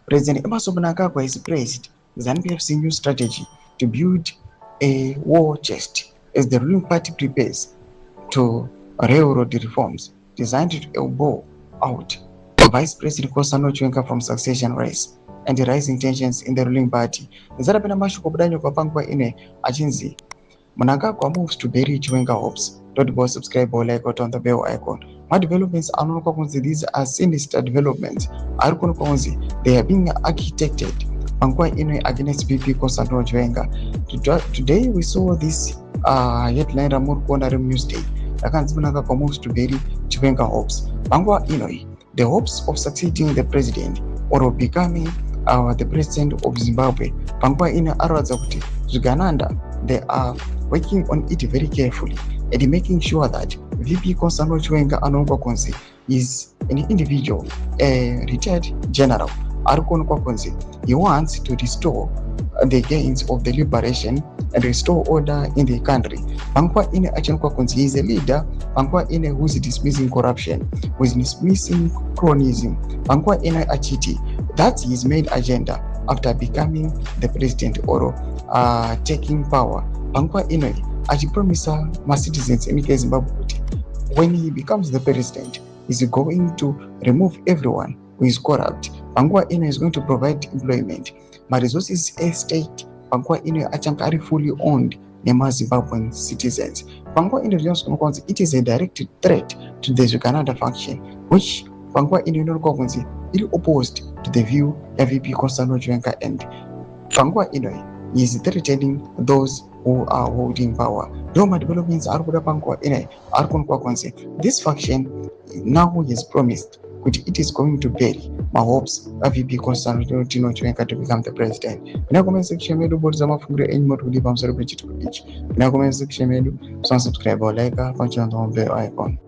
President Emmerson Mnangagwa is praised ZANU-PF's new strategy to build a war chest as the ruling party prepares to railroad reforms designed to elbow out Vice President Chiwenga from succession race and the rising tensions in the ruling party. Zarapena mashoko budanyo kwa pangwa ine achinzi Mnangagwa moves to bury Chiwenga hopes. Don't go subscribe or like or turn the bell icon. My developments are not konzi. These are sinister developments. They are being architected against VP Constantino Chiwenga. Today we saw this headline Ramurkona Newsday. Mnangagwa moves to bury Chiwenga hopes. The hopes of succeeding the president or of becoming the president of Zimbabwe. They are working on it very carefully and making sure that VP Constantino Chiwenga Anongwa Konzi is an individual, a retired general. He wants to restore the gains of the liberation and restore order in the country. He is a leader who is dismissing corruption, who is dismissing cronyism. That's his main agenda after becoming the president or taking power. Promisa my citizens in Zimbabwe, when he becomes the president, is going to remove everyone who is corrupt. Is going to provide employment. My resources estate are fully owned by Zimbabwean citizens. It is a direct threat to the Uganda faction, which is opposed to the view of VP Constantino Chiwenga and is threatening those who are holding power. Roma developments are this faction now has promised it is going to bury my hopes of VP Constantino Chiwenga to become the president. In a comment section, you board some of the any more to leave. I'm sorry, to each. In a comment section, you subscribe or like, punch on the bell icon.